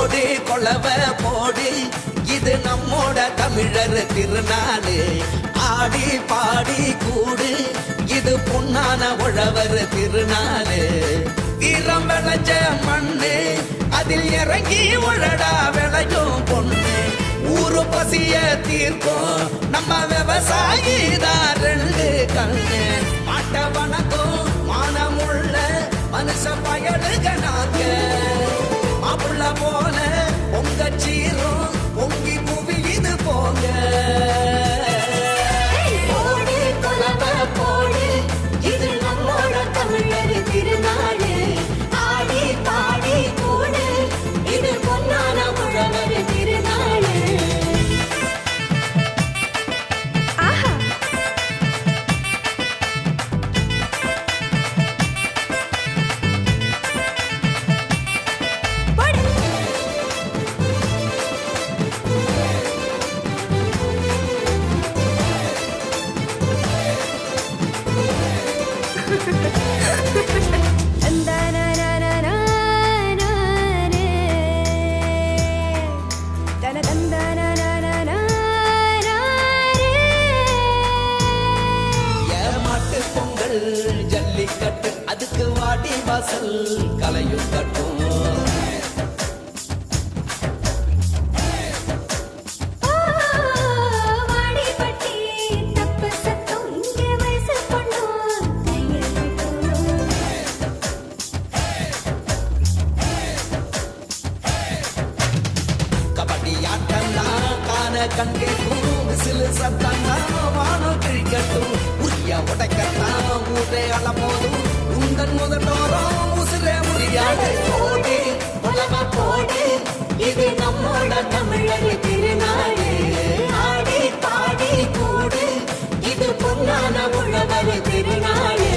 போடு கொலவ போடு இது நம்மோட தமிழர் திருநாளு ஆடி பாடி கூடு இது பொன்னான உழவர் திருநாளு வீரம் விளைஞ்ச மண்ணு அதில் இறங்கி உழடா விளையும் பொண்ணு ஊரு பசிய தீர்க்கும் நம்ம விவசாயி தான் ரெண்டு கண்ணு மாட்ட வணக்கம் மானமுள்ள மனுஷ பயலுக நாங்க மாப்பிள்ள போல பொங்க சீரும் பொங்கி புவி இது போங்க போடு கொலவ போடு இது நம்மோட தமிழர் திருநாடு ஆடி பாடி கூடு இது பொன்னான உழவர் திருநாடு ஆஹா ஏமாட்டு பொங்கல் ஜல்லிக்கட்டு அதுக்கு வாடி வாசல் கலையும் கட்டும் வாடிப்பட்டி தப்பு சத்தம் இங்கே வயசு பொண்ணும் கையில் கபடி ஆட்டம்னா காண கண்கேட்கும் விசிலு சத்தம்னா வானம் கிழிக்கட்டும் உரிய உடைக்கத்தான் ஊரே அளப்போதும் உந்தன் முதட்டோரம் உசிரே முடியாது போடு கொலவ போடு இது நம்மோட தமிழர் திருநாடு ஆடி பாடி கூடு இது பொன்னான உழவர் திருநாடு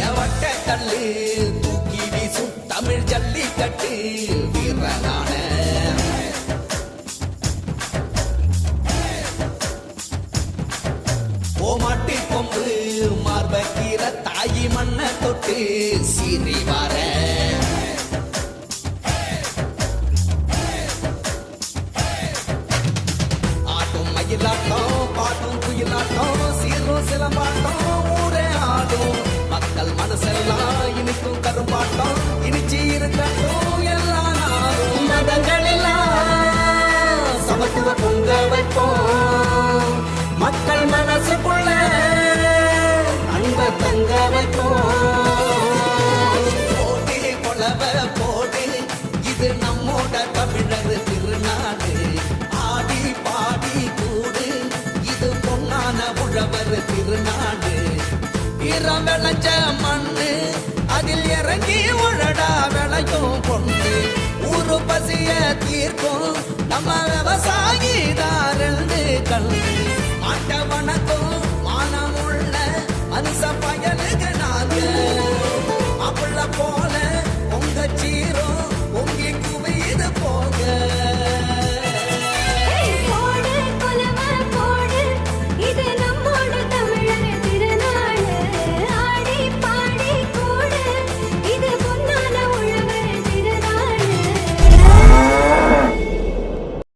எவட்ட கல்லு தூக்கி வீசும் தமிழ் ஜல்லிக்கட்டு வீரனான ஓமாட்டி கொம்பு மார்பக்கீர தாயி மண்ண தொட்டு சீறி வார ஆட்டும் மயிலாட்டம் பாட்டும் குயிலாட்டம் சீரும் சிலம்பாட்டம் ஊரே ஆடும் மக்கள் மனசெல்லாம் இனிக்கும் கரும்பாட்டம் இனிச்சி இருக்கட்டும் எல்லா நாளும் மதங்கள் எல்லாம் சமத்துவ பொங்க வைப்போம் மக்கள் மனசுக்குள்ள அன்ப தங்க வைப்போம் போடு கொலவ போடு இது நம்மோட தமிழர் திருநாடு ஆடி பாடி கூடு இது பொன்னான உழவர் திருநாடு வீரம் விளைஞ்ச மண்ணு அதில் இறங்கி உழடா விளையும் பொண்ணு ஊரு பசிய தீர்க்கும் நம்ம விவசாயி தான் ரெண்டு கண்ணு மாட்ட வணக்கம்